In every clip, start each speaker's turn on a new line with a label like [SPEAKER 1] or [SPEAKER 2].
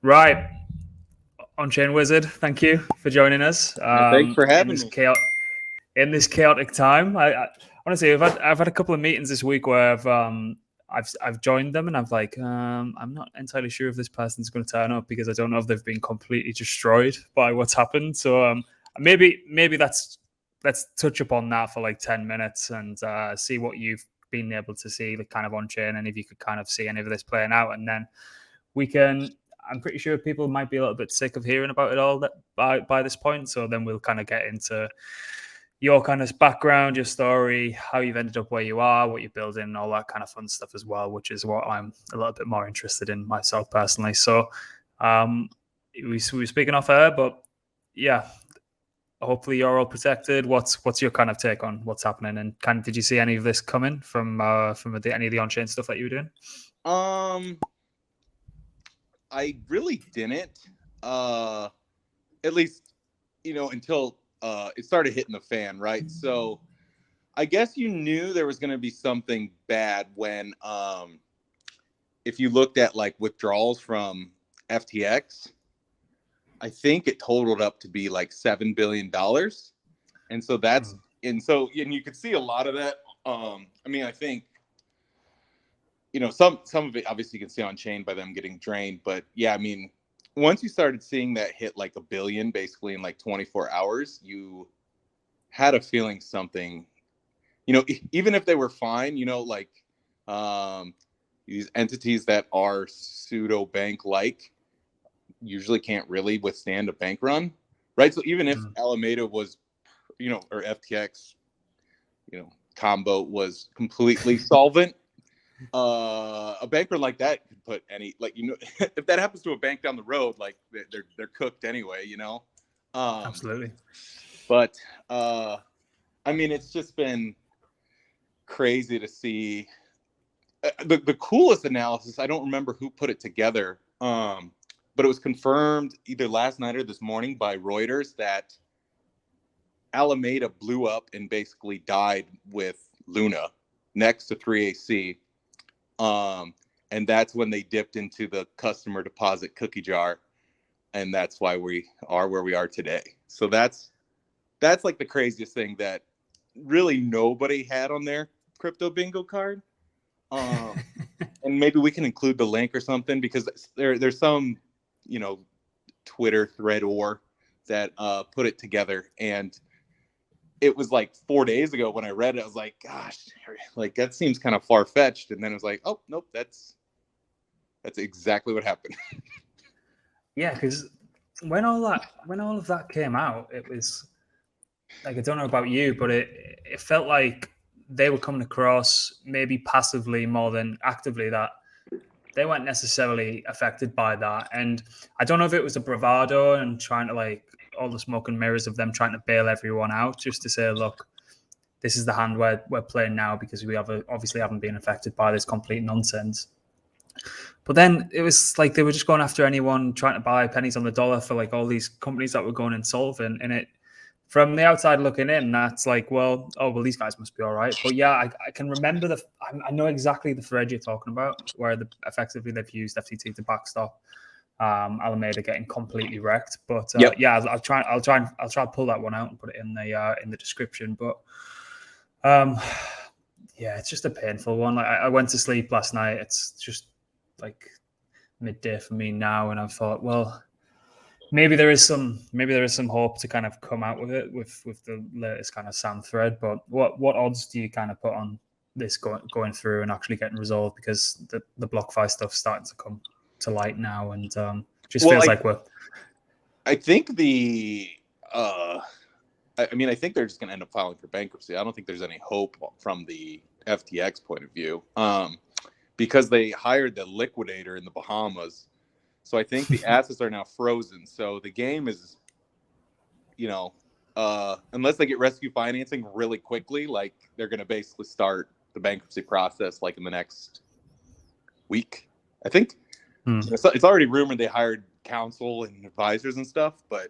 [SPEAKER 1] Right. OnChain Wizard, thank you for joining us
[SPEAKER 2] Thanks for having me.
[SPEAKER 1] In this chaotic time. I honestly, I've had a couple of meetings this week where I've joined them and I'm like, I'm not entirely sure if this person's going to turn up because I don't know if they've been completely destroyed by what's happened. So maybe let's touch upon that for like 10 minutes and see what you've been able to see, like kind of on chain, and if you could kind of see any of this playing out, and then we can. I'm pretty sure people might be a little bit sick of hearing about it all by this point. So then we'll kind of get into your kind of background, your story, how you've ended up where you are, what you're building, all that kind of fun stuff as well, which is what I'm a little bit more interested in myself personally. So we were speaking off air, but yeah, hopefully you're all protected. What's your kind of take on what's happening, and kind of, did you see any of this coming from any of the on-chain stuff that you were doing?
[SPEAKER 2] I really didn't. At least, until it started hitting the fan, right? So I guess you knew there was going to be something bad when, if you looked at like withdrawals from FTX, I think it totaled up to be like $7 billion. And so and you could see a lot of that. I think, some of it obviously you can see on chain by them getting drained, but yeah, once you started seeing that hit like $1 billion basically in like 24 hours, you had a feeling something, even if they were fine, these entities that are pseudo bank like usually can't really withstand a bank run, right? So even if Alameda was, or FTX, combo was completely solvent, a banker like that could put any, if that happens to a bank down the road, like they're cooked anyway,
[SPEAKER 1] Absolutely.
[SPEAKER 2] But it's just been crazy to see. The coolest analysis, I don't remember who put it together, but it was confirmed either last night or this morning by Reuters that Alameda blew up and basically died with Luna next to 3AC. And that's when they dipped into the customer deposit cookie jar, and that's why we are where we are today. So that's like the craziest thing that really nobody had on their crypto bingo card. And maybe we can include the link or something, because there's some, Twitter thread or that put it together, and it was like 4 days ago when I read it. I was like, gosh, like that seems kind of far-fetched. And then it was like, oh, nope, that's exactly what happened.
[SPEAKER 1] Yeah, because when all of that came out, it was like, I don't know about you, but it felt like they were coming across maybe passively more than actively, that they weren't necessarily affected by that. And I don't know if it was a bravado and trying to, like, all the smoke and mirrors of them trying to bail everyone out, just to say, look, this is the hand we're playing now because we obviously haven't been affected by this complete nonsense. But then it was like they were just going after anyone trying to buy pennies on the dollar for like all these companies that were going insolvent. And it, from the outside looking in, that's like, well, these guys must be all right. But yeah, I can remember I know exactly the thread you're talking about, where effectively they've used FTT to backstop Alameda getting completely wrecked. But
[SPEAKER 2] Yep.
[SPEAKER 1] yeah, I'll try to pull that one out and put it in the description. But yeah, it's just a painful one. Like, I went to sleep last night. It's just like midday for me now, and I thought, well, maybe there is some hope to kind of come out with it with the latest kind of SAM thread. But what odds do you kind of put on this going through and actually getting resolved? Because the BlockFi stuff's starting to come to light now, and just feels like we're.
[SPEAKER 2] I think I think they're just going to end up filing for bankruptcy. I don't think there's any hope from the FTX point of view, because they hired the liquidator in the Bahamas. So I think the assets are now frozen. So the game is, unless they get rescue financing really quickly, like they're going to basically start the bankruptcy process like in the next week, I think. It's already rumored they hired counsel and advisors and stuff, but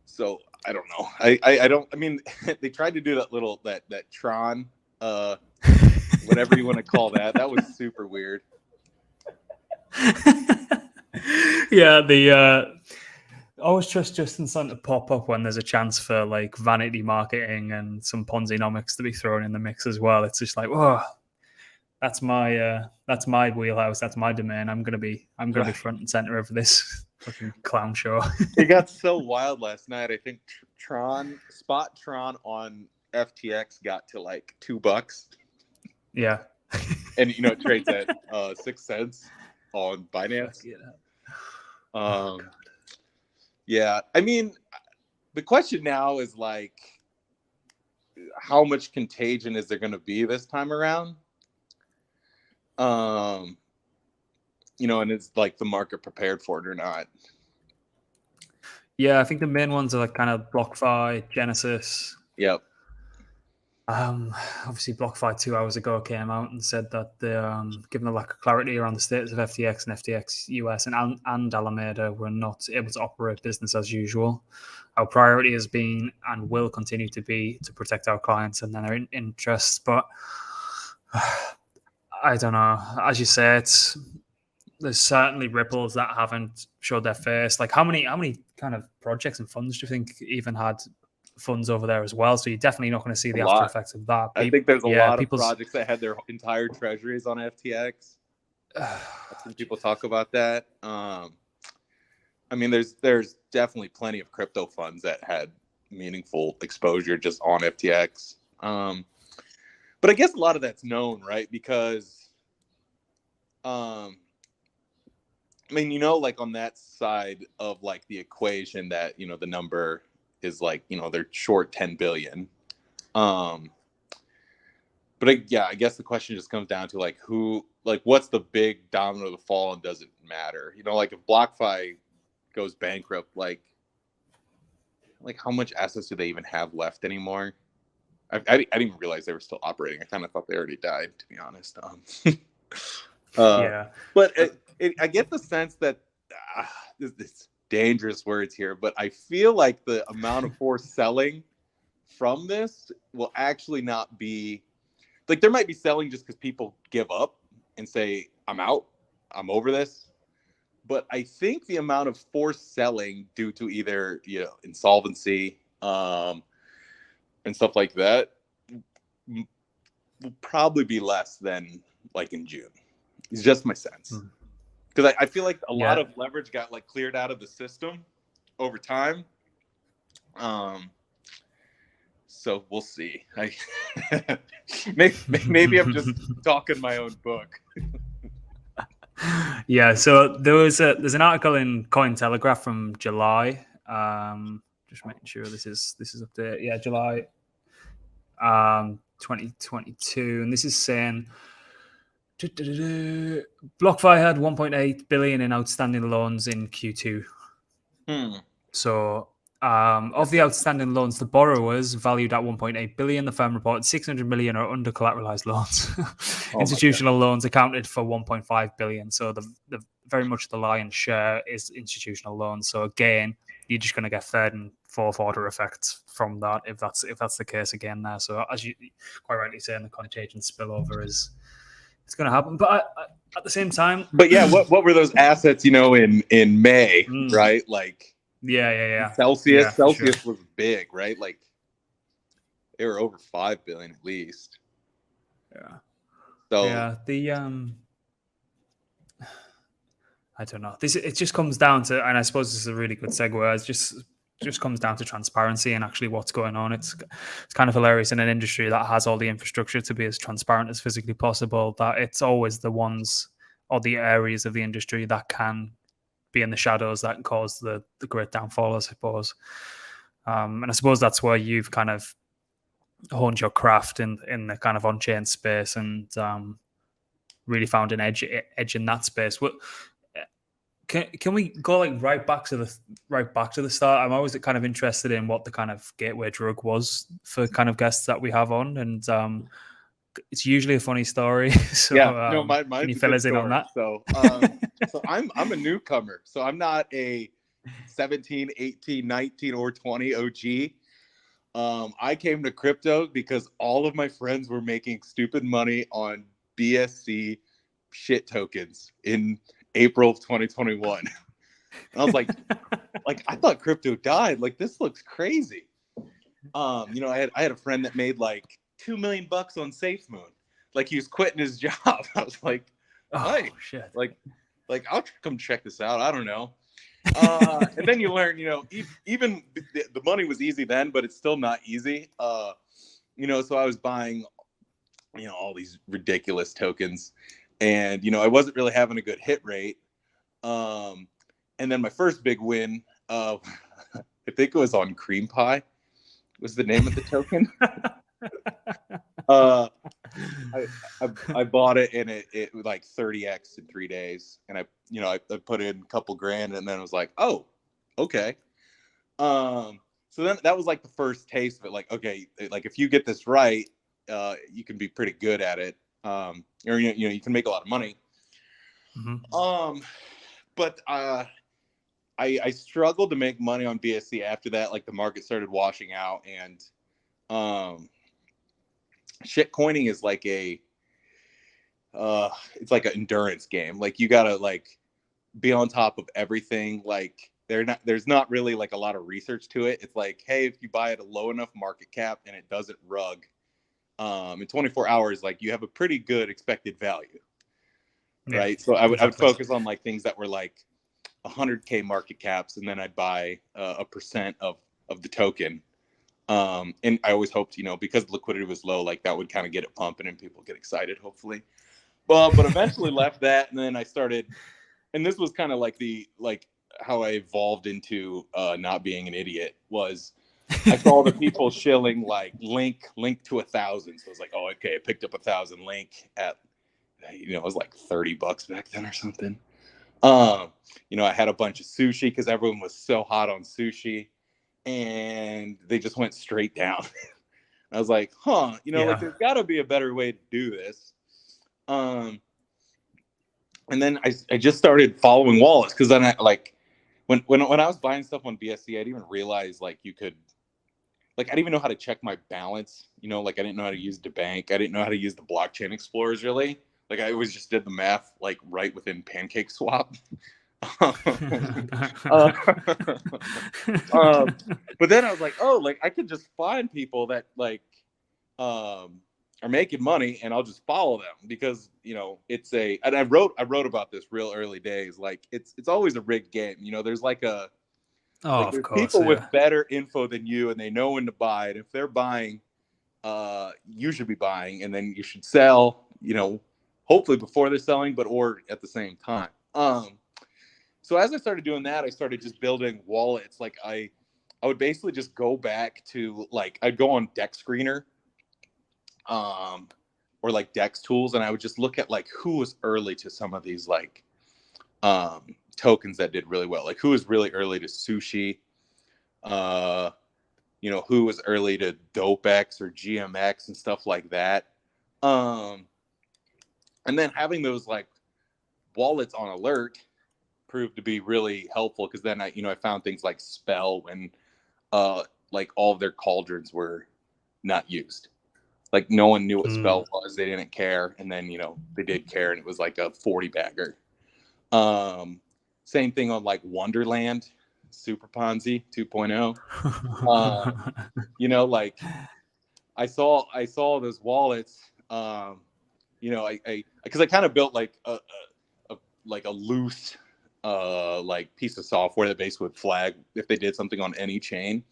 [SPEAKER 2] so I don't know. I don't. They tried to do that Tron, whatever you want to call that. That was super weird.
[SPEAKER 1] Yeah, the always trust Justin Sun to pop up when there's a chance for like vanity marketing and some Ponzi-nomics to be thrown in the mix as well. It's just like, oh, that's my wheelhouse. That's my domain. I'm gonna be front and center of this fucking clown show.
[SPEAKER 2] It got so wild last night. I think spot Tron on FTX got to like $2.
[SPEAKER 1] Yeah.
[SPEAKER 2] And you know it trades at 6 cents on Binance. Yeah, I mean, the question now is like, how much contagion is there going to be this time around? You know, and it's like the market prepared for it or not.
[SPEAKER 1] Yeah, I think the main ones are like kind of BlockFi, Genesis.
[SPEAKER 2] Yep.
[SPEAKER 1] Obviously, BlockFi 2 hours ago came out and said that given the lack of clarity around the status of FTX and FTX US and Alameda, were not able to operate business as usual. Our priority has been and will continue to be to protect our clients and their interests. But I don't know. As you say, there's certainly ripples that haven't showed their face. Like how many kind of projects and funds do you think even had funds over there as well? So you're definitely not going to see the after effects of that.
[SPEAKER 2] I think there's a lot of projects that had their entire treasuries on FTX. I've seen people talk about that. I mean, there's definitely plenty of crypto funds that had meaningful exposure just on FTX. But I guess a lot of that's known, right? Because, I mean, you know, like on that side of like the equation that, you know, the number is like, you know, they're short 10 billion. But I guess the question just comes down to like what's the big domino to fall and does it matter? You know, like if BlockFi goes bankrupt, like how much assets do they even have left anymore? I didn't even realize they were still operating. I kind of thought they already died, to be honest.
[SPEAKER 1] Yeah.
[SPEAKER 2] But I get the sense that it's dangerous words here, but I feel like the amount of forced selling from this will actually not be like, there might be selling just because people give up and say, I'm out, I'm over this. But I think the amount of forced selling due to either, you know, insolvency and stuff like that will probably be less than like in June. It's just my sense. Because I feel like a lot of leverage got like cleared out of the system over time. So we'll see. Maybe I'm just talking my own book.
[SPEAKER 1] Yeah. So there's an article in Cointelegraph from July. Just making sure this is up there. Yeah, July 2022, and this is saying BlockFi had 1.8 billion in outstanding loans in Q2. So of the outstanding loans, the borrowers valued at 1.8 billion. The firm reported 600 million are under collateralized loans. Institutional loans accounted for 1.5 billion. So the very much the lion's share is institutional loans. So again, you're just going to get third and fourth order effects from that if that's the case again there. So as you quite rightly say, the contagion spillover is it's going to happen. But at the same time,
[SPEAKER 2] but yeah, what were those assets? You know, in May, right? Like Celsius sure. Was big, right? Like they were over 5 billion at least.
[SPEAKER 1] Yeah.
[SPEAKER 2] So
[SPEAKER 1] yeah, I don't know. It just comes down to, and I suppose this is a really good segue. It just comes down to transparency and actually what's going on. It's kind of hilarious in an industry that has all the infrastructure to be as transparent as physically possible, that it's always the ones or the areas of the industry that can be in the shadows that can cause the great downfall, I suppose. And I suppose that's where you've kind of honed your craft in the kind of on-chain space and really found an edge in that space. What can we go like right back to the start? I'm always kind of interested in what the kind of gateway drug was for kind of guests that we have on, and it's usually a funny story. So can you fill us in on that?
[SPEAKER 2] So so I'm a newcomer, so I'm not a 17, 18, 19 or 20 OG. I came to crypto because all of my friends were making stupid money on BSC shit tokens in April of 2021. And I was like I thought crypto died. Like, this looks crazy. You know, I had a friend that made like $2 million on SafeMoon. Like, he was quitting his job. I was like, hey,
[SPEAKER 1] shit.
[SPEAKER 2] like I'll come check this out. I don't know. And then you learn, you know, even the money was easy then, but it's still not easy. You know, so I was buying, you know, all these ridiculous tokens, and, you know, I wasn't really having a good hit rate. And then my first big win, I think it was on Cream Pie, was the name of the token. I bought it, and it was like 30x in 3 days, and I put in a couple grand, and then I was like, oh, okay. So then that was like the first taste of it. Like, okay, like if you get this right, you can be pretty good at it, or you can make a lot of money.
[SPEAKER 1] Mm-hmm.
[SPEAKER 2] But I struggled to make money on BSC after that. Like, the market started washing out, and shit coining is like it's like an endurance game. Like, you gotta like be on top of everything. Like, there's not really like a lot of research to it. It's like, hey, if you buy at a low enough market cap and it doesn't rug, in 24 hours, like, you have a pretty good expected value, right? So I would focus on like things that were like 100K market caps, and then I'd buy a percent of the token. And I always hoped, you know, because liquidity was low, like that would kind of get it pumping and people get excited, hopefully. Well, but eventually left that, and then I started, and this was kind of like how I evolved into not being an idiot. Was I saw the people shilling like link to 1,000. So I was like, oh, okay, I picked up 1,000 link at, you know, it was like $30 back then or something. You know, I had a bunch of sushi because everyone was so hot on sushi, and they just went straight down. I was like, huh, you know, like, there's got to be a better way to do this. And then I just started following wallets, because then I like when I was buying stuff on BSC, I didn't even realize like you could, like, I didn't even know how to check my balance. You know, like, I didn't know how to use the bank. I didn't know how to use the blockchain explorers, really. Like, I always just did the math like right within Pancake Swap. But then I was like, oh, like, I could just find people that like are making money, and I'll just follow them, because, you know, and I wrote about this real early days. Like, it's always a rigged game. You know, there's like there's people with better info than you, and they know when to buy it. If they're buying, you should be buying, and then you should sell, you know, hopefully before they're selling, or at the same time. So as I started doing that, I started just building wallets. Like, I would basically just go back to, like, I'd go on Dex Screener, or like Dex Tools, and I would just look at like who was early to some of these like tokens that did really well. Like, who was really early to sushi, you know, who was early to DopeX or GMX and stuff like that. And then having those like wallets on alert proved to be really helpful, because then I found things like Spell when like all of their cauldrons were not used. Like, no one knew what Spell was. They didn't care. And then, you know, they did care, and it was like a 40 bagger. Same thing on like Wonderland, Super Ponzi 2.0. You know, like, I saw those wallets, you know, because I kind of built like a loose like piece of software that basically would flag if they did something on any chain,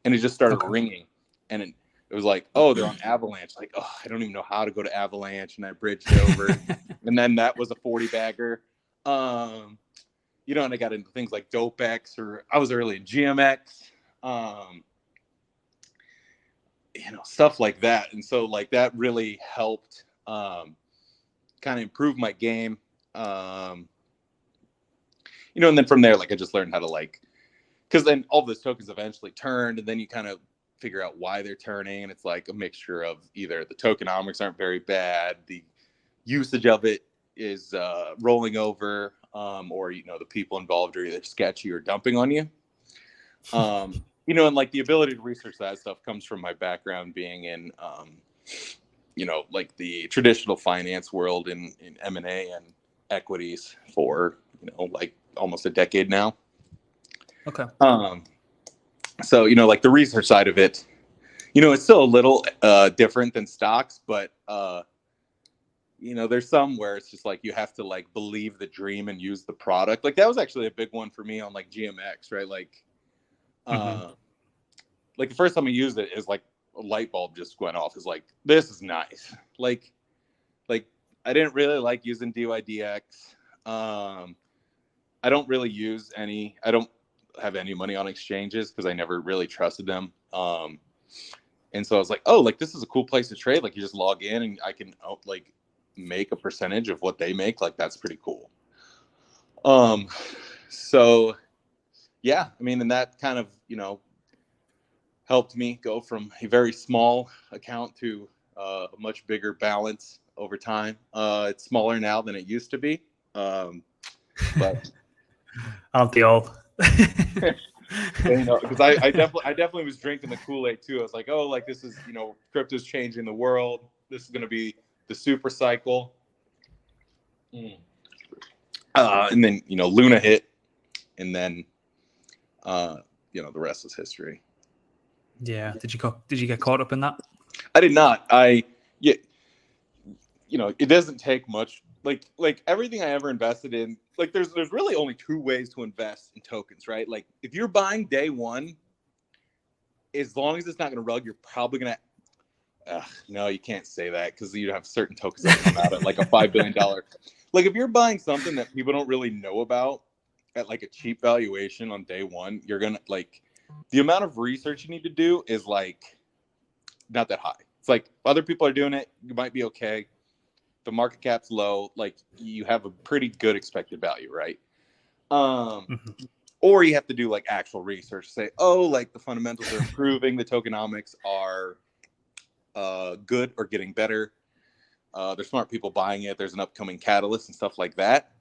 [SPEAKER 2] and it just started ringing, and it was like, oh, they're on Avalanche. Like, oh, I don't even know how to go to Avalanche, and I bridged over, and then that was a 40 bagger. You know, and I got into things like DopeX, or I was early in GMX, you know, stuff like that. And so like that really helped kind of improve my game. You know, and then from there, like, I just learned how to, like, because then all those tokens eventually turned, and then you kind of figure out why they're turning, and it's like a mixture of either the tokenomics aren't very bad, the usage of it is rolling over, or, you know, the people involved are either sketchy or dumping on you. You know, and like the ability to research that stuff comes from my background being in, you know, like the traditional finance world in M&A, and equities for, like almost a decade now.
[SPEAKER 1] Okay.
[SPEAKER 2] So, like the research side of it, it's still a little different than stocks, but there's some where it's just like you have to like believe the dream and use the product. Like that was actually a big one for me on like GMX, right? Like like the first time I used it is like a light bulb just went off. Is like, this is nice. Like I didn't really like using DYDX. I don't really use any. I don't have any money on exchanges because I never really trusted them. And so I was like, oh, like this is a cool place to trade. Like you just log in and I can like make a percentage of what they make. Like that's pretty cool. So yeah, I mean, and that kind of, helped me go from a very small account to a much bigger balance over time. It's smaller now than it used to be. But
[SPEAKER 1] aren't they all?
[SPEAKER 2] Because I definitely was drinking the Kool-Aid too. I was like, oh, like this is, crypto's changing the world. This is going to be the super cycle. And then, Luna hit, and then, the rest is history.
[SPEAKER 1] Yeah. Did you get caught up in that?
[SPEAKER 2] I did not. It doesn't take much. Like everything I ever invested in, like there's really only two ways to invest in tokens, right? Like if you're buying day one, as long as it's not going to rug, you're probably going to. No, you can't say that because you have certain tokens that come out at like a $5 billion. Like if you're buying something that people don't really know about at like a cheap valuation on day one, you're gonna like the amount of research you need to do is like not that high. It's like other people are doing it, you might be okay. The market cap's low, like you have a pretty good expected value, right? Or you have to do like actual research, say, oh, like the fundamentals are improving, the tokenomics are good or getting better. There's smart people buying it. There's an upcoming catalyst and stuff like that.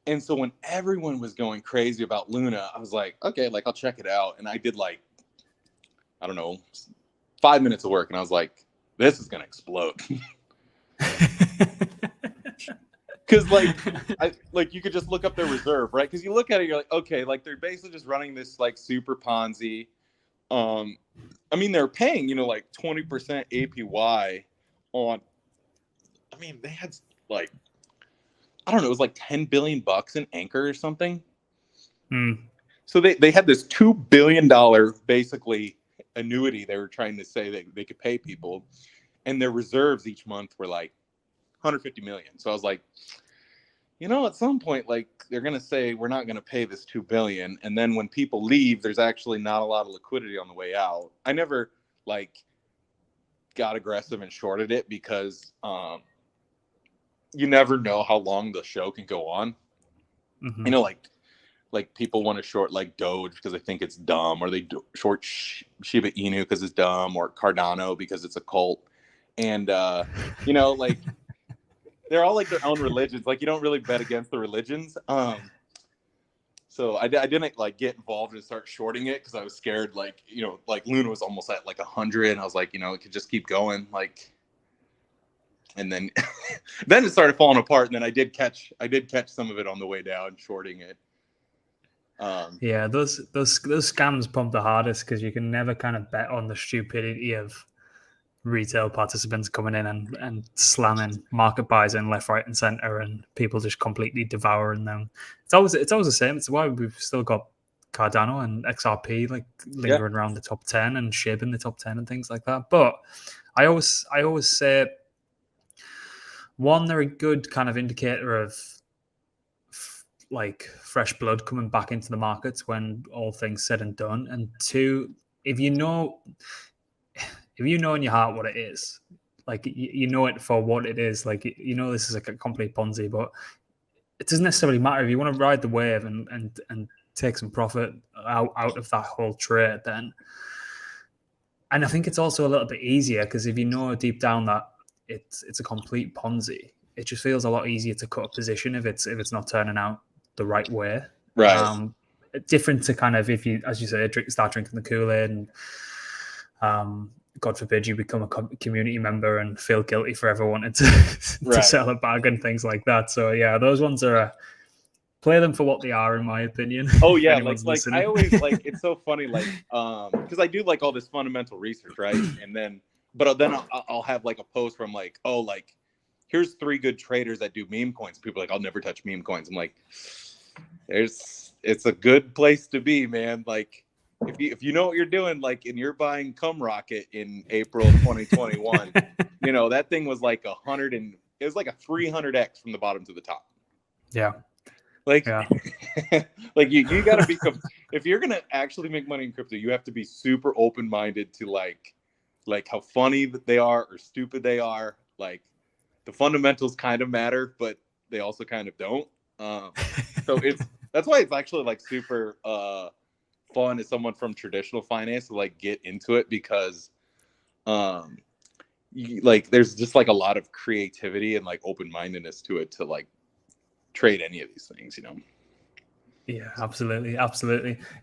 [SPEAKER 2] And so when everyone was going crazy about Luna, I was like, okay, like I'll check it out. And I did like, I don't know, 5 minutes of work. And I was like, this is going to explode. Because like you could just look up their reserve, right? Because you look at it, you're like, okay, like they're basically just running this like super Ponzi. I mean, they're paying, like 20% APY on, I mean, they had like, I don't know, it was like 10 billion bucks in Anchor or something. So they had this $2 billion basically annuity they were trying to say that they could pay people, and their reserves each month were like 150 million. So I was like, at some point, like they're gonna say we're not gonna pay this 2 billion, and then when people leave, there's actually not a lot of liquidity on the way out. I never like got aggressive and shorted it because you never know how long the show can go on. Like people want to short like Doge because they think it's dumb, or they short Shiba Inu because it's dumb, or Cardano because it's a cult. And like they're all like their own religions. Like you don't really bet against the religions. So I didn't like get involved and start shorting it because I was scared. Like like Luna was almost at like 100, and I was like, it could just keep going. Like, and then then it started falling apart. And then I did catch some of it on the way down, shorting it.
[SPEAKER 1] Yeah, those scams pump the hardest because you can never kind of bet on the stupidity of retail participants coming in and slamming market buys in left, right, and center, and people just completely devouring them. It's always the same. It's why we've still got Cardano and XRP like lingering around the top 10 and SHIB in the top 10 and things like that. But I always say, one, they're a good kind of indicator of like fresh blood coming back into the markets when all things said and done. And two, if you know in your heart what it is, like you know it for what it is, like this is like a complete Ponzi, but it doesn't necessarily matter. If you want to ride the wave and take some profit out of that whole trade, then, and I think it's also a little bit easier because if you know deep down that it's a complete Ponzi, it just feels a lot easier to cut a position if it's not turning out the right way.
[SPEAKER 2] Right.
[SPEAKER 1] Different to kind of if you, as you say, start drinking the Kool-Aid and God forbid you become a community member and feel guilty for ever wanting to sell a bag and things like that. So yeah, those ones are play them for what they are, in my opinion.
[SPEAKER 2] Oh yeah, like I always like, it's so funny, like because I do like all this fundamental research, right? And then I'll have like a post where I'm like, oh, like here's 3 good traders that do meme coins. People are like, I'll never touch meme coins. I'm like, it's a good place to be, man. Like if you know what you're doing, like, and you're buying Cum Rocket in April 2021, you know, that thing was like it was like a 300x from the bottom to the top.
[SPEAKER 1] Yeah.
[SPEAKER 2] Like, yeah. Like you got to be, if you're going to actually make money in crypto, you have to be super open-minded to like how funny they are or stupid they are. Like the fundamentals kind of matter, but they also kind of don't. So that's why it's actually like super fun as someone from traditional finance to like get into it, because like there's just like a lot of creativity and like open-mindedness to it to like trade any of these things, you know.
[SPEAKER 1] Yeah, absolutely.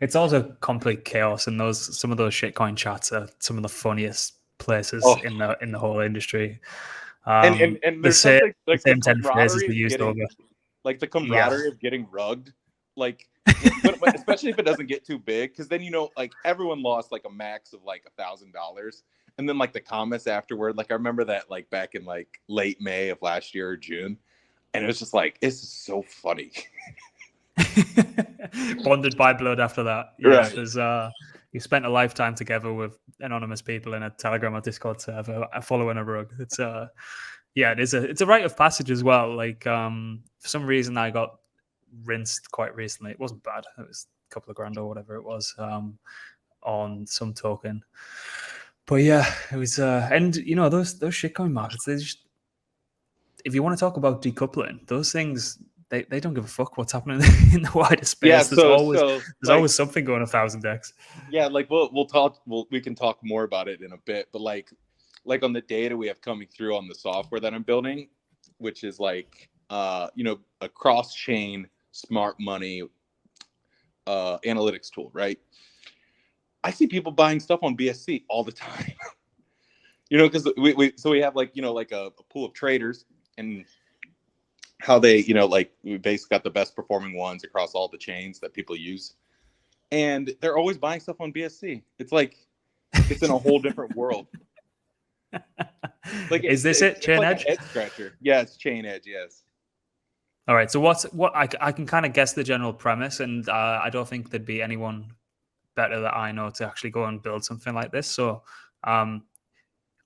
[SPEAKER 1] It's also complete chaos, and some of those shitcoin chats are some of the funniest places in the whole industry.
[SPEAKER 2] And there's something like the
[SPEAKER 1] 10 phrases we used
[SPEAKER 2] getting,
[SPEAKER 1] over.
[SPEAKER 2] like the camaraderie of getting rugged, like especially if it doesn't get too big, because then, you know, like everyone lost like a max of like $1,000, and then like the comments afterward, like I remember that like back in like late May of last year or June. And it was just like, this is so funny.
[SPEAKER 1] Bonded by blood after that. Yeah, right. There's you spent a lifetime together with anonymous people in a Telegram or Discord server, following a rug. It's yeah, it's a rite of passage as well. Like for some reason I got rinsed quite recently. It wasn't bad. It was a couple of grand or whatever it was on some token. But yeah, it was and you know, those shitcoin markets, they just, if you want to talk about decoupling, those things, they don't give a fuck what's happening in the wider space. Yeah, there's always something going 1,000x.
[SPEAKER 2] Yeah, like we can talk more about it in a bit, but like on the data we have coming through on the software that I'm building, which is like you know, a cross-chain smart money analytics tool, right? I see people buying stuff on BSC all the time. You know, because we have like, you know, like a pool of traders, and how they, you know, like we basically got the best performing ones across all the chains that people use, and they're always buying stuff on BSC. It's like it's in a whole different world. Like,
[SPEAKER 1] is this it? Chain
[SPEAKER 2] like
[SPEAKER 1] Edge?
[SPEAKER 2] Head scratcher. Yeah, it's Chain Edge. Yes.
[SPEAKER 1] All right. So what I can kind of guess the general premise, and I don't think there'd be anyone better that I know to actually go and build something like this. So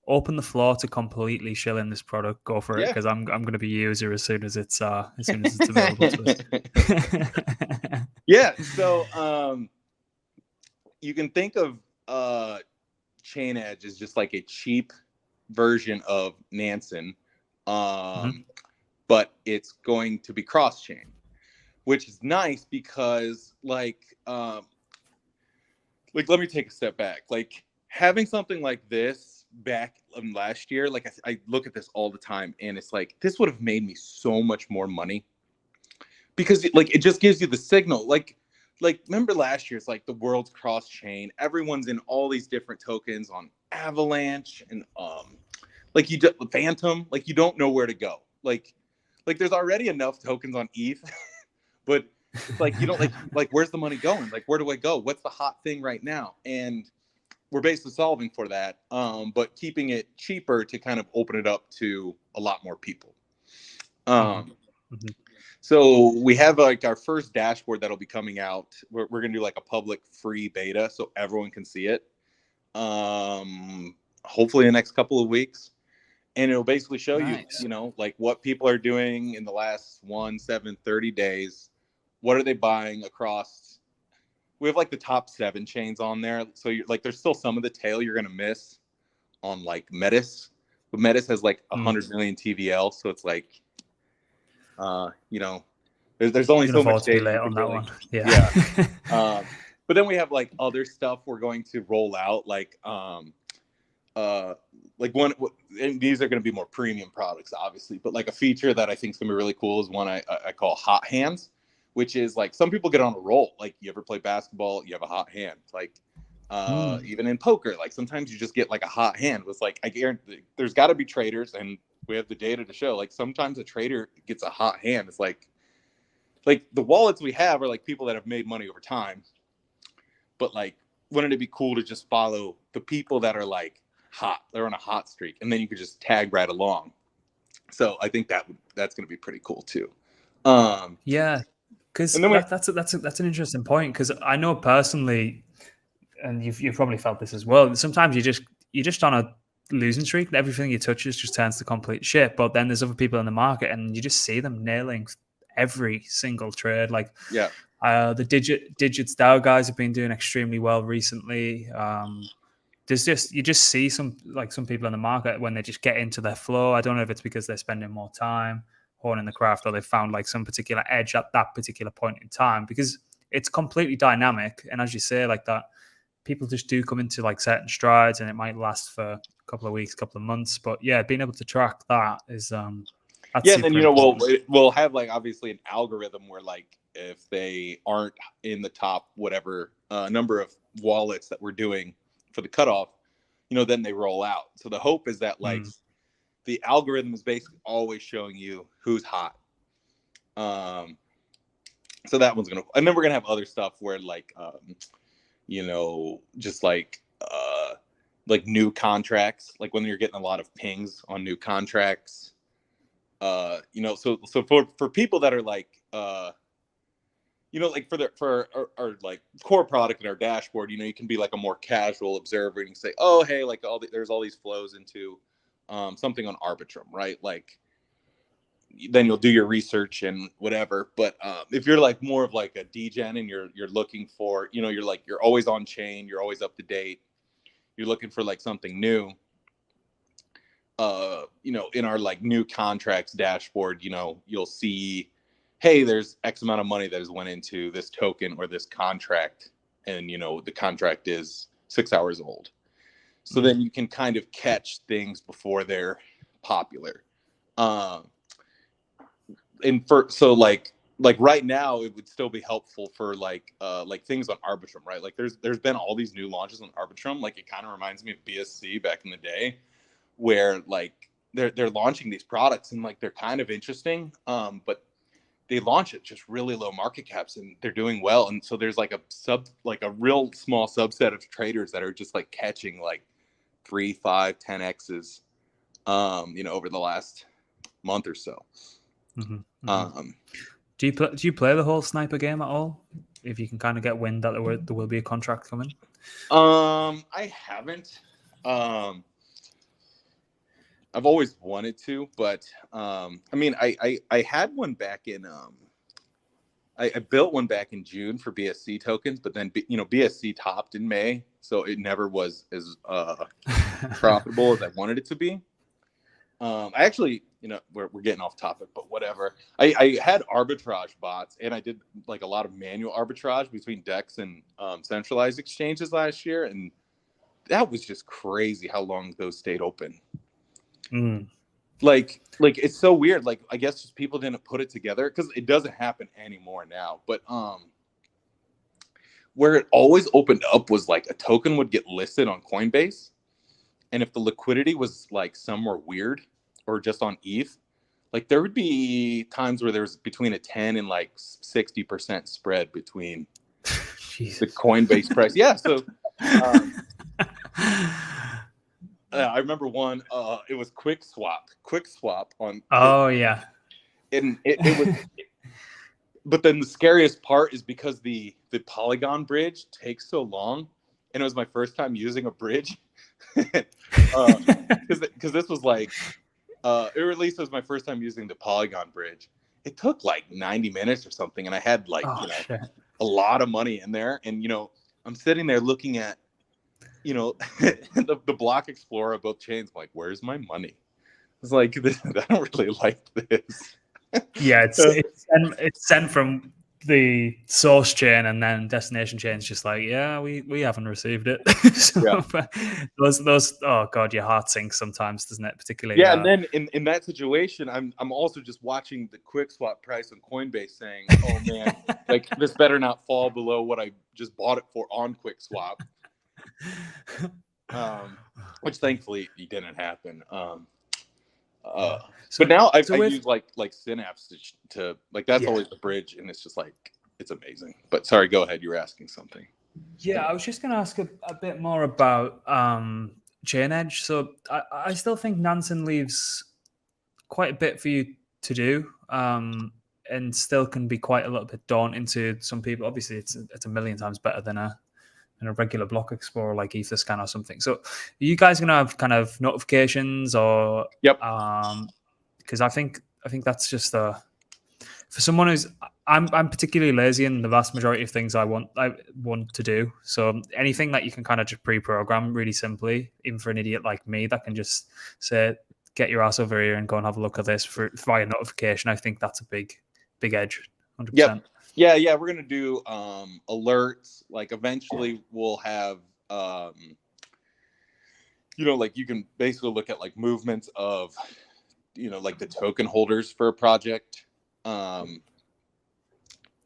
[SPEAKER 1] open the floor to completely shill in this product. Go for it, because I'm going to be a user as soon as it's available to us.
[SPEAKER 2] Yeah. So you can think of Chain Edge as just like a cheap version of Nansen, but it's going to be cross chain, which is nice because like let me take a step back. Like having something like this back last year, like I look at this all the time, and it's like, this would have made me so much more money, because it just gives you the signal. Like remember last year, it's like the world's cross chain, everyone's in all these different tokens on Avalanche and like Phantom, like you don't know where to go. Like there's already enough tokens on ETH, but it's like you don't like where's the money going? Like where do I go? What's the hot thing right now? And we're basically solving for that, but keeping it cheaper to kind of open it up to a lot more people. So we have like our first dashboard that'll be coming out. We're going to do like a public free beta so everyone can see it. Hopefully in the next couple of weeks. And it'll basically show you know, like what people are doing in the last 30 days. What are they buying across? We have like the top 7 chains on there. So you're like, there's still some of the tail you're going to miss on like Metis, but Metis has like 100 million TVL. So it's like, you know, there's only so much data
[SPEAKER 1] on that
[SPEAKER 2] really,
[SPEAKER 1] one. Yeah.
[SPEAKER 2] But then we have like other stuff we're going to roll out, like one, and these are going to be more premium products, obviously, but like a feature that I think is going to be really cool is one I call hot hands, which is like some people get on a roll. Like you ever play basketball, you have a hot hand. Like
[SPEAKER 1] Mm.
[SPEAKER 2] Even in poker, like sometimes you just get like a hot hand. It's like, I guarantee there's got to be traders, and we have the data to show, like sometimes a trader gets a hot hand. It's like the wallets we have are like people that have made money over time, but like, wouldn't it be cool to just follow the people that are like hot, they're on a hot streak, and then you could just tag right along. So I think that's going to be pretty cool too.
[SPEAKER 1] Yeah, because
[SPEAKER 2] And then
[SPEAKER 1] that's an interesting point, because I know personally, and you've probably felt this as well. Sometimes you're just on a losing streak, and everything you touches just turns to complete shit. But then there's other people in the market, and you just see them nailing every single trade. Like
[SPEAKER 2] yeah,
[SPEAKER 1] the digits DAO guys have been doing extremely well recently. There's just you just see some people in the market when they just get into their flow. I don't know if it's because they're spending more time honing the craft, or they've found like some particular edge at that particular point in time, because it's completely dynamic. And as you say, like that, people just do come into like certain strides, and it might last for a couple of weeks, couple of months. But yeah, being able to track that is that's
[SPEAKER 2] yeah. And then,
[SPEAKER 1] important.
[SPEAKER 2] we'll have like obviously an algorithm where like if they aren't in the top whatever number of wallets that we're doing for the cutoff, then they roll out. So the hope is that like the algorithm is basically always showing you who's hot. So that one's and then we're gonna have other stuff where like just like new contracts, like when you're getting a lot of pings on new contracts. So for people that are like like for our like core product in our dashboard, you can be like a more casual observer and you say, oh hey, like there's all these flows into something on Arbitrum, right? Like then you'll do your research and whatever. But if you're like more of like a degen and you're looking for, you're always on chain, you're always up to date, you're looking for like something new, in our like new contracts dashboard, you'll see, hey, there's X amount of money that has went into this token or this contract, and the contract is 6 hours old. So then you can kind of catch things before they're popular. So right now it would still be helpful for like things on Arbitrum, right? Like there's been all these new launches on Arbitrum. Like it kind of reminds me of BSC back in the day, where like they're launching these products and like they're kind of interesting, but they launch at just really low market caps and they're doing well. And so there's like a real small subset of traders that are just like catching like 3, 5, 10 X's, over the last month or so.
[SPEAKER 1] Do you play the whole sniper game at all? If you can kind of get wind that there will be a contract coming.
[SPEAKER 2] I haven't. I've always wanted to, but I mean, I had one back in I built one back in June for BSC tokens, but then BSC topped in May, so it never was as profitable as I wanted it to be. I actually, we're getting off topic, but whatever. I had arbitrage bots, and I did like a lot of manual arbitrage between DEX and centralized exchanges last year, and that was just crazy how long those stayed open. Like it's so weird. Like I guess just people didn't put it together, because it doesn't happen anymore now. But where it always opened up was like a token would get listed on Coinbase, and if the liquidity was like somewhere weird or just on ETH, like there would be times where there was between a 10 and like 60% spread between the Coinbase price. Yeah, so I remember one. It was Quick Swap on.
[SPEAKER 1] Oh yeah,
[SPEAKER 2] and it was. But then the scariest part is because the Polygon bridge takes so long, and it was my first time using a bridge. Because this was like, or at least it was my first time using the Polygon bridge. It took like 90 minutes or something, and I had like a lot of money in there, and I'm sitting there looking at the block explorer of both chains. I'm like, where's my money? It's like, I don't really like this.
[SPEAKER 1] Yeah, it's sent from the source chain, and then destination chain's just like, yeah, we haven't received it. So those oh god, your heart sinks sometimes, doesn't it? Particularly.
[SPEAKER 2] Yeah, and then in that situation, I'm also just watching the quick swap price on Coinbase, saying, oh man, like this better not fall below what I just bought it for on quick swap. Which thankfully it didn't happen.
[SPEAKER 1] So,
[SPEAKER 2] but now I
[SPEAKER 1] so with
[SPEAKER 2] use like Synapse to like, that's
[SPEAKER 1] yeah.
[SPEAKER 2] always the bridge, and it's just like, it's amazing. But sorry, go ahead. You were asking something.
[SPEAKER 1] Yeah, I was just going to ask a bit more about Chain Edge. So I still think Nansen leaves quite a bit for you to do, and still can be quite a little bit daunting to some people. Obviously, it's a million times better than a regular block explorer like Etherscan or something. So, are you guys going to have kind of notifications or?
[SPEAKER 2] Yep.
[SPEAKER 1] Because I think that's just for someone who's I'm particularly lazy in the vast majority of things I want to do. So anything that you can kind of just pre-program really simply, even for an idiot like me that can just say, get your ass over here and go and have a look at this via notification. I think that's a big edge. 100%.
[SPEAKER 2] Yep. Yeah. We're gonna do alerts. Like eventually we'll have like you can basically look at like movements of like the token holders for a project.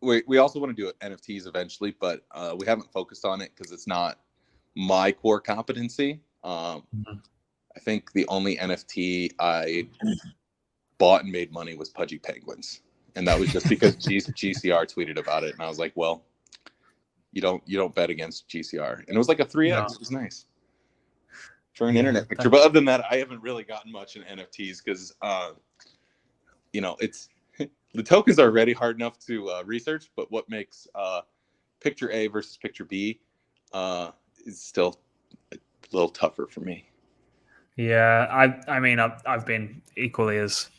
[SPEAKER 2] We also want to do NFTs eventually, but we haven't focused on it because it's not my core competency. I think the only NFT I bought and made money was Pudgy Penguins, and that was just because GCR tweeted about it, and I was like, well, you don't bet against GCR, and it was like a 3x. No. It was nice for an internet picture, but other than that, I haven't really gotten much in NFTs because it's. The tokens are already hard enough to research, but what makes picture A versus picture B is still a little tougher for me.
[SPEAKER 1] Yeah, I mean, I've been equally as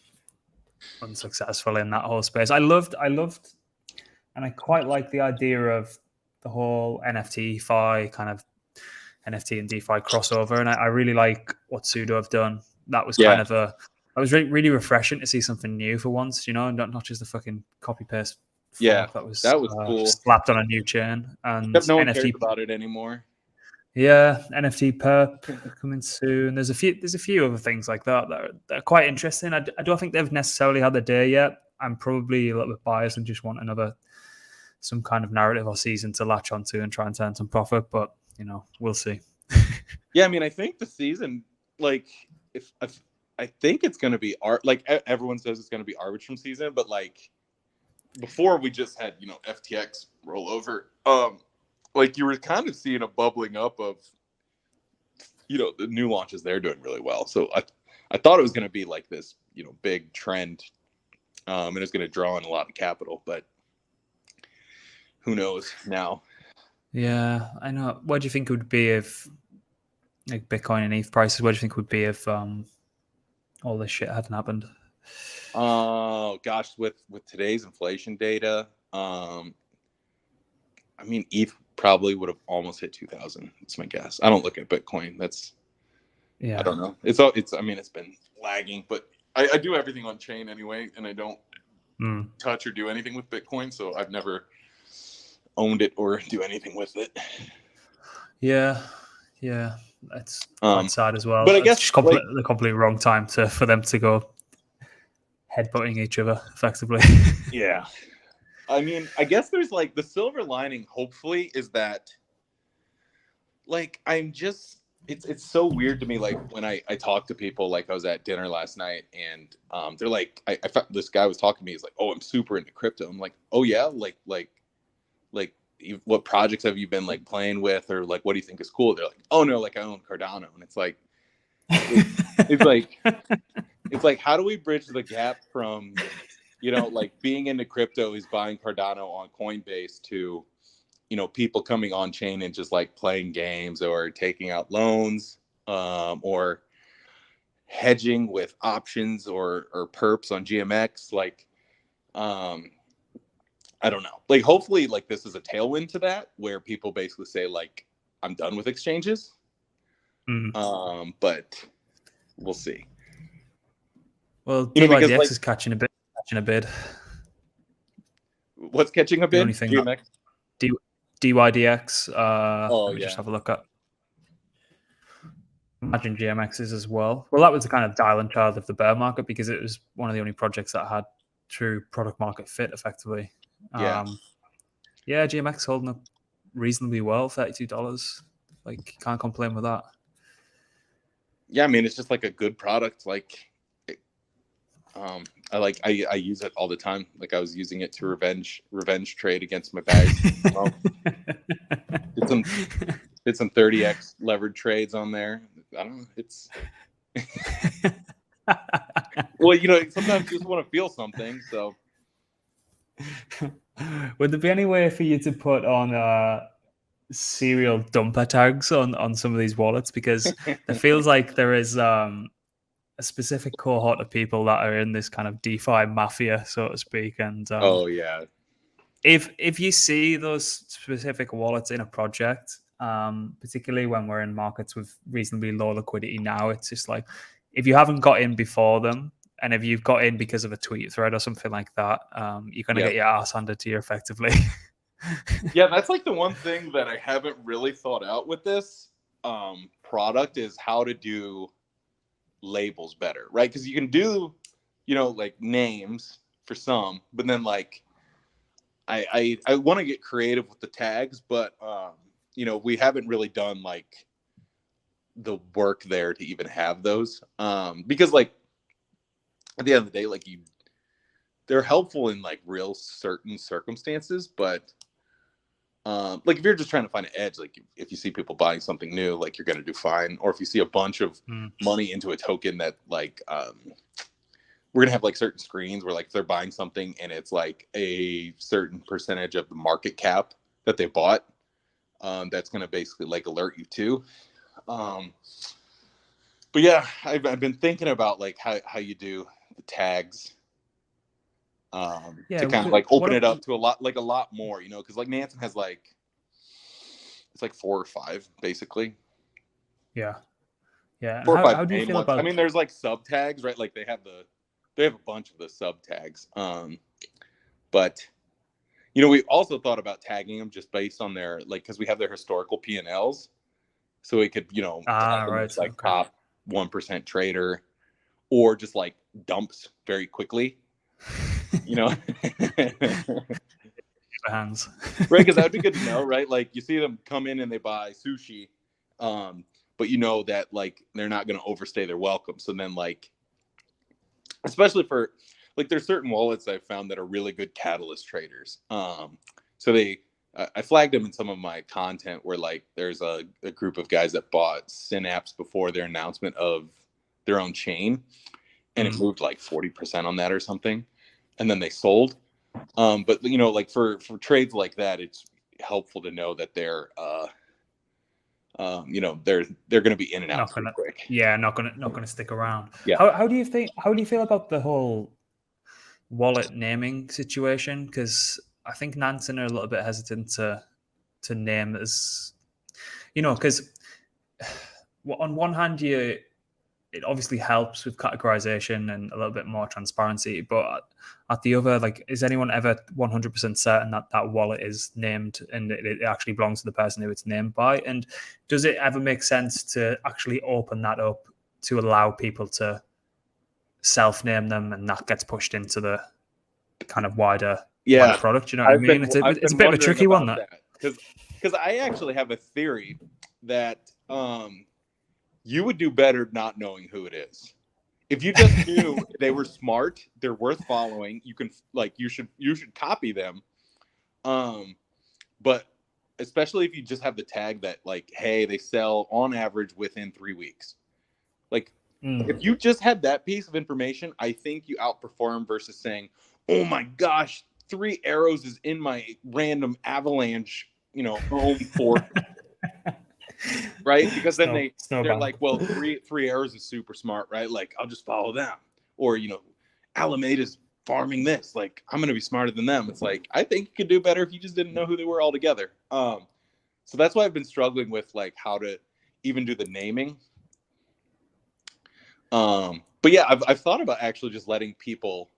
[SPEAKER 1] unsuccessful in that whole space. I loved, and I quite like the idea of the whole NFT fi kind of NFT and DeFi crossover, and I really like what Sudo have done. That was kind of it was really refreshing to see something new for once, not just the fucking copy paste.
[SPEAKER 2] Yeah,
[SPEAKER 1] that was
[SPEAKER 2] cool.
[SPEAKER 1] Slapped on a new chain, and
[SPEAKER 2] except no one
[SPEAKER 1] NFT
[SPEAKER 2] cares about it anymore.
[SPEAKER 1] Yeah, NFT perp coming soon. There's a few other things like that that are quite interesting. I don't think they've necessarily had their day yet. I'm probably a little bit biased and just want some kind of narrative or season to latch onto and try and turn some profit, but we'll see.
[SPEAKER 2] Yeah, I mean, I think the season, like, if I think it's going to be like everyone says it's going to be Arbitrum season, but like before we just had FTX roll over. Like you were kind of seeing a bubbling up of the new launches. They're doing really well, so I thought it was going to be like this big trend, and it's going to draw in a lot of capital, but who knows now.
[SPEAKER 1] Yeah, I know. What do you think it would be if like Bitcoin and ETH prices? What do you think it would be if all this shit hadn't happened?
[SPEAKER 2] Oh gosh, with today's inflation data, I mean ETH probably would have almost hit 2,000. That's my guess. I don't look at Bitcoin. I don't know. It's been lagging, but I do everything on chain anyway, and I don't touch or do anything with Bitcoin, so I've never owned it or do anything with it.
[SPEAKER 1] Yeah, that's quite sad as well.
[SPEAKER 2] But I guess
[SPEAKER 1] it's just the completely wrong time for them to go headbutting each other effectively.
[SPEAKER 2] Yeah. I mean, I guess there's like the silver lining, hopefully, is that like it's so weird to me, like when I talk to people, like I was at dinner last night and they're like, I found this guy was talking to me, he's like, oh, I'm super into crypto. I'm like, oh yeah, like what projects have you been like playing with, or like what do you think is cool? They're like, oh no, like I own Cardano. And it's like it's like how do we bridge the gap from like being into crypto is buying Cardano on Coinbase to people coming on chain and just like playing games or taking out loans, or hedging with options or perps on GMX. Like I don't know. Like hopefully like this is a tailwind to that, where people basically say like I'm done with exchanges. But we'll see.
[SPEAKER 1] Well, DYDX is catching a bid.
[SPEAKER 2] What's catching a bid? GMX?
[SPEAKER 1] DYDX.
[SPEAKER 2] Let
[SPEAKER 1] me just have a look at. Imagine GMX is as well. Well, that was the kind of dial and child of the bear market because it was one of the only projects that had true product market fit effectively.
[SPEAKER 2] Yeah.
[SPEAKER 1] GMX holding up reasonably well, $32. Like, can't complain with that.
[SPEAKER 2] Yeah, I mean, it's just like a good product. Like, I use it all the time. Like, I was using it to revenge trade against my bags. Did some 30x levered trades on there. I don't know. It's well, you know, sometimes you just want to feel something. So,
[SPEAKER 1] would there be any way for you to put on serial dumper tags on some of these wallets? Because it feels like there is a specific cohort of people that are in this kind of DeFi mafia, so to speak. And
[SPEAKER 2] oh yeah,
[SPEAKER 1] if you see those specific wallets in a project, particularly when we're in markets with reasonably low liquidity now, it's just like, if you haven't got in before them, and if you've got in because of a tweet thread or something like that, you're going to get your ass handed to you effectively.
[SPEAKER 2] Yeah, that's like the one thing that I haven't really thought out with this product is how to do labels better, right? Because you can do, you know, like names for some, but then like I want to get creative with the tags, but you know, we haven't really done like the work there to even have those because like at the end of the day, like they're helpful in like real certain circumstances, but like if you're just trying to find an edge, like if you see people buying something new, like you're going to do fine. Or if you see a bunch of money into a token that like we're going to have like certain screens where like they're buying something and it's like a certain percentage of the market cap that they bought, that's going to basically like alert you to. But yeah, I've been thinking about like how you do the tags to kind of like open it up to a lot more, you know, because like Nansen has like it's like 4 or 5 basically.
[SPEAKER 1] Yeah.
[SPEAKER 2] 4 or 5 how do you feel about? I mean, there's like sub tags, right? Like they have a bunch of the sub tags, but you know, we also thought about tagging them just based on their like because we have their historical P&Ls, so we could, you know, like top 1% trader or just like dumps very quickly. You know,
[SPEAKER 1] hands,
[SPEAKER 2] right? Because that would be good to know, right? Like you see them come in and they buy sushi, but you know that like they're not going to overstay their welcome. So then, like, especially for like, there's certain wallets I've found that are really good catalyst traders. So I flagged them in some of my content where like there's a group of guys that bought Synapse before their announcement of their own chain, and it moved like 40% on that or something. And then they sold. But you know, like for trades like that, it's helpful to know that they're you know, they're going to be in and out pretty quick.
[SPEAKER 1] Yeah, not gonna stick around.
[SPEAKER 2] Yeah.
[SPEAKER 1] How do you feel about the whole wallet naming situation? Because I think Nansen are a little bit hesitant to name as, you know, because on one hand it obviously helps with categorization and a little bit more transparency. But at the other, like, is anyone ever 100% certain that that wallet is named and it actually belongs to the person who it's named by? And does it ever make sense to actually open that up to allow people to self-name them, and that gets pushed into the kind of wider product? You know what I mean? It's a bit of a tricky one, that.
[SPEAKER 2] Because I actually have a theory that you would do better not knowing who it is. If you just knew they were smart, they're worth following, you can like you should copy them. But especially if you just have the tag that like, hey, they sell on average within 3 weeks. Like if you just had that piece of information, I think you outperform versus saying, oh my gosh, 3 arrows is in my random avalanche, you know, home fort. Right? Because then they're like, well, three arrows is super smart, right? Like, I'll just follow them. Or, you know, Alameda's farming this. Like, I'm gonna be smarter than them. It's like, I think you could do better if you just didn't know who they were altogether. So that's why I've been struggling with like how to even do the naming. But yeah, I've thought about actually just letting people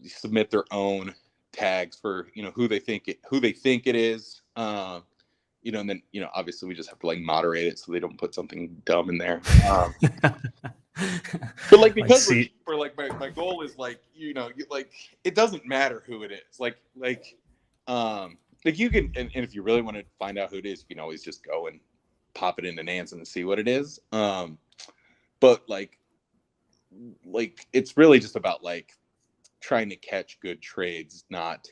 [SPEAKER 2] submit their own tags for, you know, who they think it is. You know, and then, you know, obviously we just have to like moderate it so they don't put something dumb in there. But like, because we're cheaper, like my goal is like, you know, like it doesn't matter who it is. Like like you can, and if you really want to find out who it is, you can always just go and pop it into Nance and see what it is. But like it's really just about like trying to catch good trades, not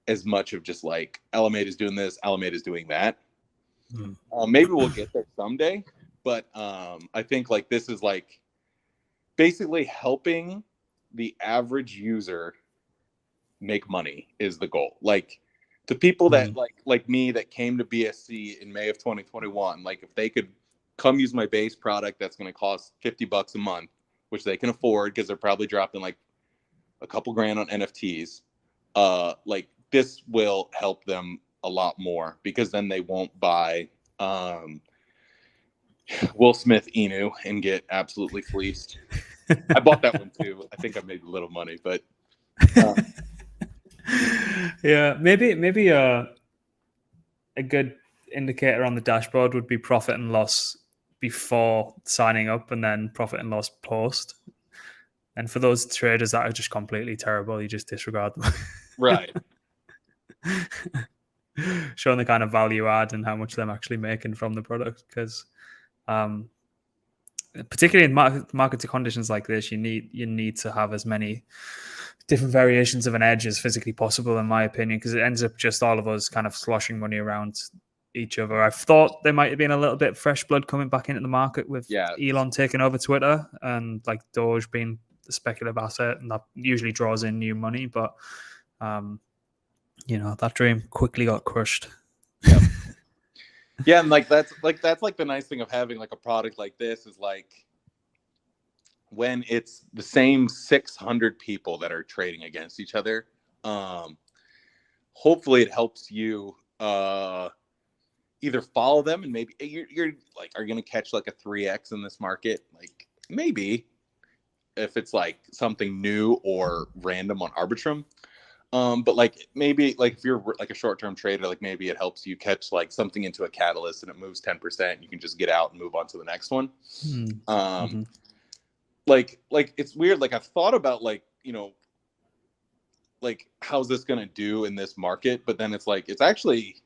[SPEAKER 2] as much of just like Alameda is doing this, Alameda is doing that. Maybe we'll get there someday, but I think like this is like basically helping the average user make money is the goal. Like the people that like me that came to BSC in May of 2021, like if they could come use my base product that's going to cost $50 a month, which they can afford because they're probably dropping like a couple grand on NFTs, like this will help them a lot more because then they won't buy Will Smith Inu and get absolutely fleeced. I bought that one too. I think I made a little money, but
[SPEAKER 1] yeah, maybe a good indicator on the dashboard would be profit and loss before signing up and then profit and loss post. And for those traders that are just completely terrible, you just disregard them.
[SPEAKER 2] Right.
[SPEAKER 1] Showing the kind of value add and how much they're actually making from the product. Because particularly in market conditions like this, you need to have as many different variations of an edge as physically possible, in my opinion, because it ends up just all of us kind of sloshing money around each other. I've thought there might have been a little bit of fresh blood coming back into the market with Elon taking over Twitter and like Doge being the speculative asset, and that usually draws in new money. But that dream quickly got crushed.
[SPEAKER 2] Yep. Yeah, and like that's like the nice thing of having like a product like this is like when it's the same 600 people that are trading against each other, hopefully it helps you either follow them and maybe you're like are going to catch like a 3x in this market, like maybe if it's like something new or random on Arbitrum. But like maybe like if you're like a short-term trader, like maybe it helps you catch like something into a catalyst and it moves 10%. You can just get out and move on to the next one. Like it's weird. Like I've thought about like, like how's this going to do in this market? But then it's like, it's actually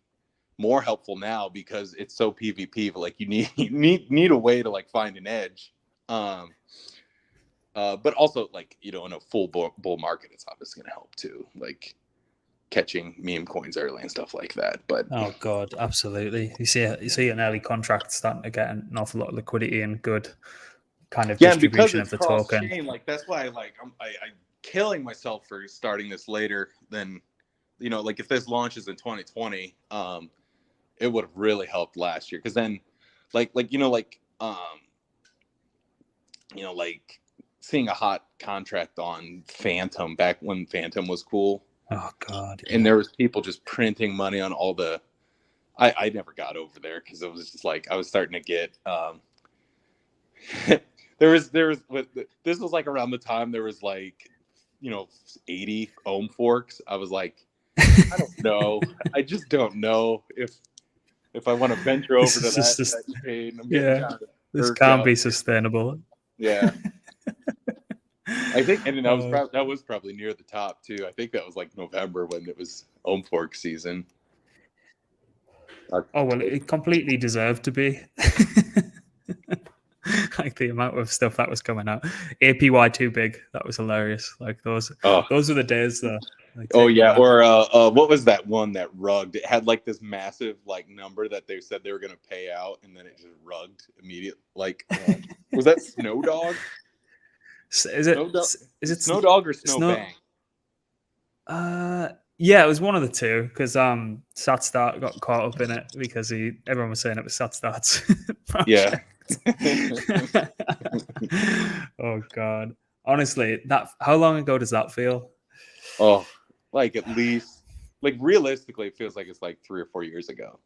[SPEAKER 2] more helpful now because it's so PvP, but like you need a way to like find an edge. But also like, in a full bull market, it's obviously going to help too. Like catching meme coins early and stuff like that. But
[SPEAKER 1] oh god, absolutely. You see an early contract starting to get an awful lot of liquidity and good kind of distribution of the token.
[SPEAKER 2] Chain, like that's why I'm killing myself for starting this later than, like if this launches in 2020, it would have really helped last year. Cause then like seeing a hot contract on Phantom back when Phantom was cool.
[SPEAKER 1] Oh god. Yeah.
[SPEAKER 2] And there was people just printing money on all the, I never got over there because it was just like, I was starting to get, there was this was like around the time there was like 80 ohm forks. I was like, I don't know. I just don't know if I want to venture over to that chain.
[SPEAKER 1] This can't be sustainable.
[SPEAKER 2] Yeah. I think, and that was probably near the top too. I think that was like November when it was ohm fork season.
[SPEAKER 1] Oh well, it completely deserved to be. Like the amount of stuff that was coming out. APY too big. That was hilarious. Like those were the days though. Like,
[SPEAKER 2] oh yeah, or what was that one that rugged? It had like this massive like number that they said they were gonna pay out, and then it just rugged immediately. Like, was that Snow Dog?
[SPEAKER 1] Is it
[SPEAKER 2] Snow Dog or Snowbank?
[SPEAKER 1] Yeah, it was one of the two because Satstart got caught up in it because everyone was saying it was Satstart's project.
[SPEAKER 2] Yeah.
[SPEAKER 1] Oh god, honestly, how long ago does that feel?
[SPEAKER 2] Oh, like at least, like realistically, it feels like it's like 3 or 4 years ago.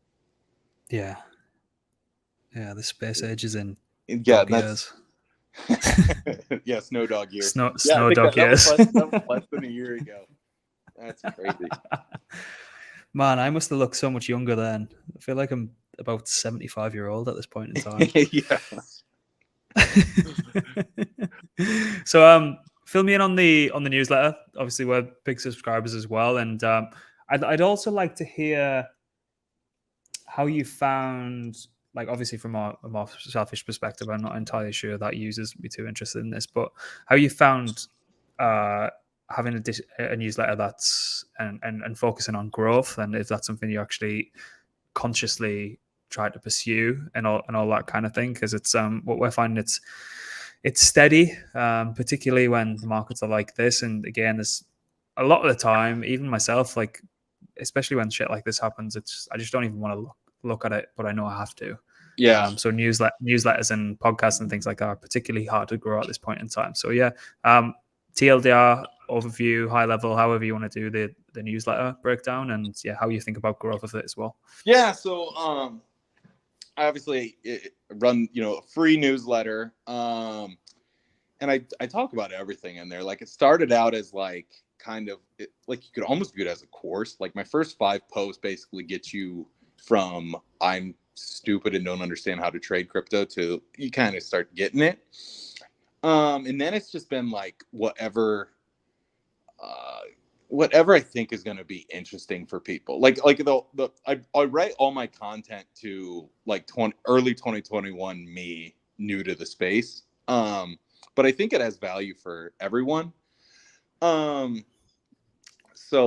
[SPEAKER 1] Yeah, the space age is in
[SPEAKER 2] years. Yeah, Snow Dog years.
[SPEAKER 1] Snow Dog years.
[SPEAKER 2] That was less than a year ago. That's crazy.
[SPEAKER 1] Man, I must have looked so much younger then. I feel like I'm about 75-year-old at this point in time.
[SPEAKER 2] Yeah.
[SPEAKER 1] So fill me in on the newsletter. Obviously we're big subscribers as well, and I'd also like to hear how you found, like, obviously from a more selfish perspective, I'm not entirely sure that users would be too interested in this, but how you found having a newsletter that's and focusing on growth, and if that's something you actually consciously try to pursue and all that kind of thing, because it's what we're finding, it's steady, particularly when the markets are like this. And again, there's a lot of the time, even myself, like, especially when shit like this happens, I just don't even want to look at it, but I know I have to.
[SPEAKER 2] Yeah.
[SPEAKER 1] So newsletters and podcasts and things like that are particularly hard to grow at this point in time. So yeah, TLDR overview, high level, however you want to do the newsletter breakdown, and yeah, how you think about growth of it as well.
[SPEAKER 2] Yeah. So I obviously run, a free newsletter, and I talk about everything in there. Like, it started out as like kind of like you could almost view it as a course. Like, my first 5 posts basically get you from I'm stupid and don't understand how to trade crypto to you kind of start getting it. And then it's just been like whatever I think is going to be interesting for people. I write all my content to like early 2021 me, new to the space. But I think it has value for everyone. So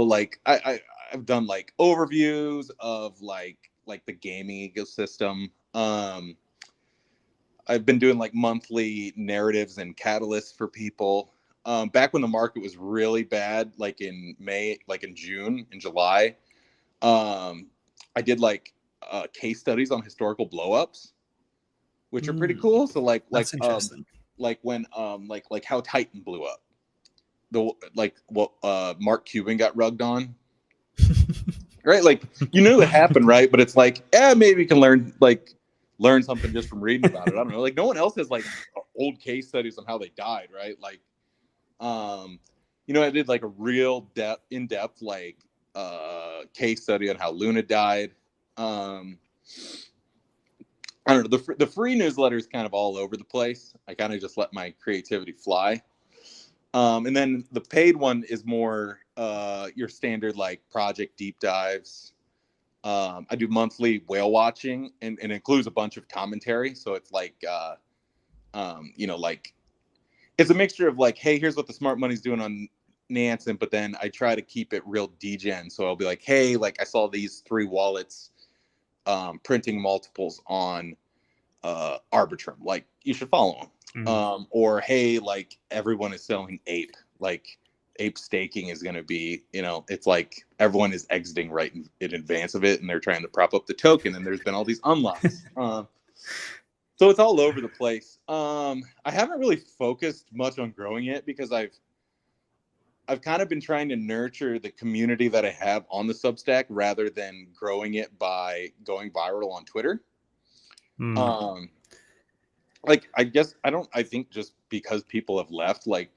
[SPEAKER 2] like I've done like overviews of like the gaming ecosystem. I've been doing like monthly narratives and catalysts for people. Back when the market was really bad, like in May, like in June, in July, I did like case studies on historical blowups, which are pretty cool. So
[SPEAKER 1] That's interesting.
[SPEAKER 2] Like when like how Titan blew up, what Mark Cuban got rugged on. Right, like you knew it happened, right? But it's like, maybe you can learn something just from reading about it. I don't know. Like, no one else has like old case studies on how they died, right? Like, I did like a real in-depth like case study on how Luna died. I don't know. The free newsletter is kind of all over the place. I kind of just let my creativity fly. And then the paid one is more your standard like project deep dives. I do monthly whale watching, and it includes a bunch of commentary. So it's like, like it's a mixture of like, hey, here's what the smart money's doing on Nansen, but then I try to keep it real degen. So I'll be like, hey, like I saw these 3 wallets printing multiples on Arbitrum. Like, you should follow them. Or hey, like everyone is selling APE. Like, APE staking is going to be, it's like everyone is exiting right in advance of it, and they're trying to prop up the token, and there's been all these unlocks. So it's all over the place. I haven't really focused much on growing it because I've kind of been trying to nurture the community that I have on the Substack rather than growing it by going viral on Twitter. Like, I think just because people have left, like,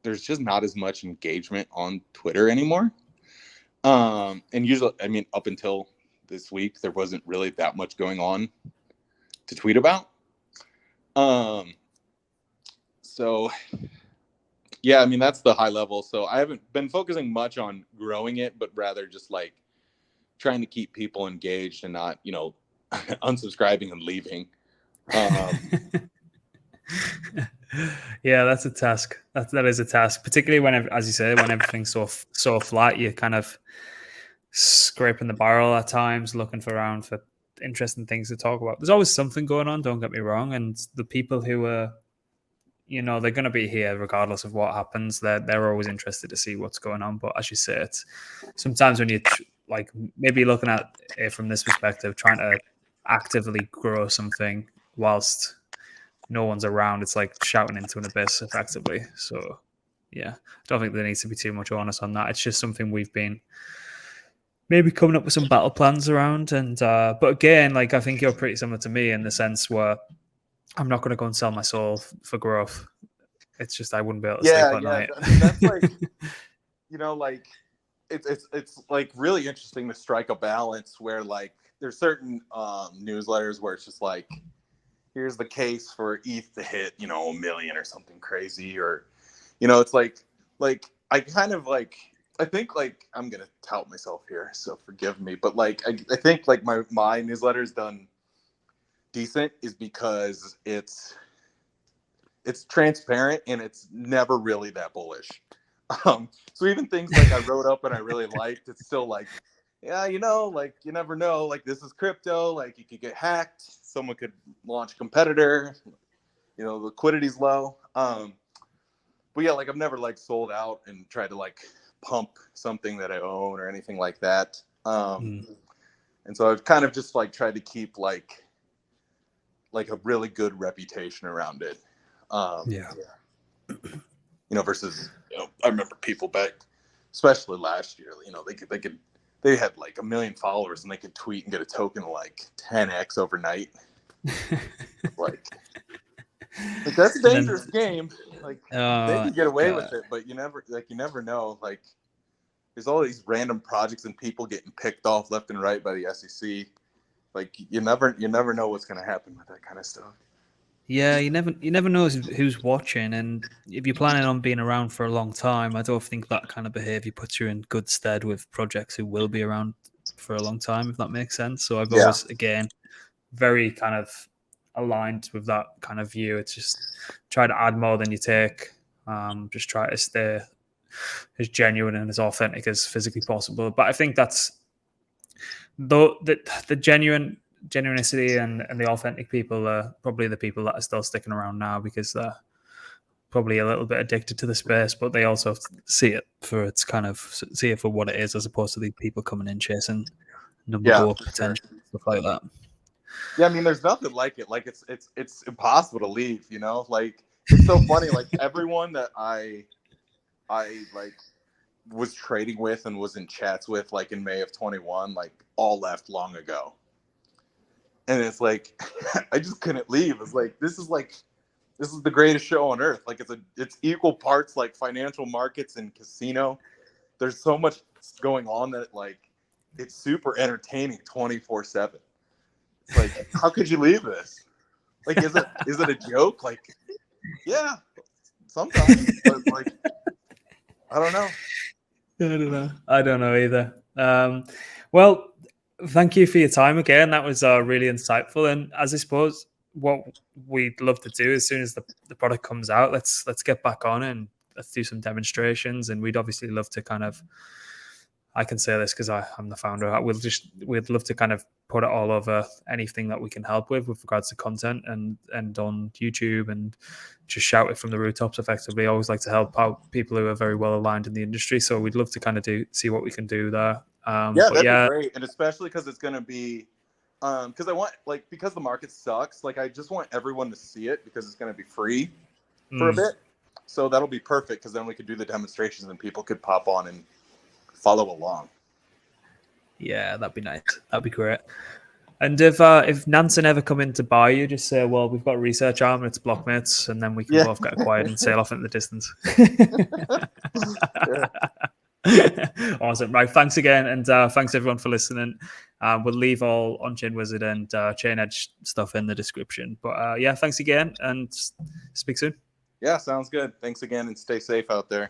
[SPEAKER 2] there's just not as much engagement on Twitter anymore. And usually, I mean, up until this week, there wasn't really that much going on to tweet about. So yeah, I mean, that's the high level. So I haven't been focusing much on growing it, but rather just like trying to keep people engaged and not, unsubscribing and leaving.
[SPEAKER 1] Yeah, that's a task. That is a task, particularly when, as you say, when everything's so flat, you're kind of scraping the barrel at times, looking around for interesting things to talk about. There's always something going on, don't get me wrong, and the people who are, they're going to be here regardless of what happens. They're always interested to see what's going on. But as you say, it's sometimes when you like maybe looking at it from this perspective, trying to actively grow something whilst no one's around, it's like shouting into an abyss effectively. So yeah, I don't think there needs to be too much onus on that. It's just something we've been maybe coming up with some battle plans around. And but again, like, I think you're pretty similar to me in the sense where I'm not going to go and sell my soul for growth. It's just I wouldn't be able to sleep at night.
[SPEAKER 2] I mean, that's like, like it's like really interesting to strike a balance where like there's certain newsletters where it's just like, here's the case for ETH to hit, $1 million or something crazy, or, it's like I kind of like I think like I'm gonna tout myself here, so forgive me, but like I think like my newsletter's done decent is because it's transparent and it's never really that bullish. So even things like I wrote up and I really liked, it's still like, yeah, you know, like you never know, like this is crypto, like you could get hacked, someone could launch a competitor, you know, liquidity's low. But yeah, like I've never like sold out and tried to like pump something that I own or anything like that. And so I've kind of just like tried to keep like a really good reputation around it. You know, versus, you know, I remember people back, especially last year, you know, they had like 1 million followers and they could tweet and get a token like 10x overnight. like that's a dangerous game. Like they can get away with it, but you never know. Like there's all these random projects and people getting picked off left and right by the SEC. Like you never know what's going to happen with that kind of stuff.
[SPEAKER 1] Yeah, you never know who's watching, and if you're planning on being around for a long time, I don't think that kind of behavior puts you in good stead with projects who will be around for a long time, if that makes sense. So I've always, again, very kind of aligned with that kind of view. It's just try to add more than you take. Just try to stay as genuine and as authentic as physically possible. But I think that's the genuinity and the authentic people are probably the people that are still sticking around now, because they're probably a little bit addicted to the space, but they also see it for what it is, as opposed to the people coming in chasing number go potential, stuff like that.
[SPEAKER 2] Yeah, I mean, there's nothing like it. Like it's impossible to leave, you know? Like it's so funny. Like everyone that I like was trading with and was in chats with like in May of 21, like all left long ago. And it's like I just couldn't leave. It's like this is the greatest show on earth. Like it's equal parts like financial markets and casino. There's so much going on that like it's super entertaining 24/7. It's like, how could you leave this? Like, is it a joke? Like, yeah, sometimes, but like, I don't know.
[SPEAKER 1] I don't know either. Well, thank you for your time again. That was really insightful. And as I suppose, what we'd love to do as soon as the product comes out, let's get back on and let's do some demonstrations. And we'd obviously love to kind of, I can say this because I'm the founder. We'd love to kind of put it all over anything that we can help with regards to content and on YouTube, and just shout it from the rooftops effectively. I always like to help out people who are very well aligned in the industry. So we'd love to kind of see what we can do there.
[SPEAKER 2] That'd be great. And especially because it's going to be, because I want, like, because the market sucks, like I just want everyone to see it because it's going to be free for a bit. So that'll be perfect, because then we could do the demonstrations and people could pop on and follow along.
[SPEAKER 1] Yeah, that'd be nice. That'd be great. And if Nansen ever come in to buy you, just say, well, we've got a research arm and it's blockmates, and then we can both get acquired and sail off into the distance. Awesome. Right. Thanks again. And thanks everyone for listening. We'll leave all OnChain Wizard and Chain Edge stuff in the description. But yeah, thanks again and speak soon.
[SPEAKER 2] Yeah, sounds good. Thanks again and stay safe out there.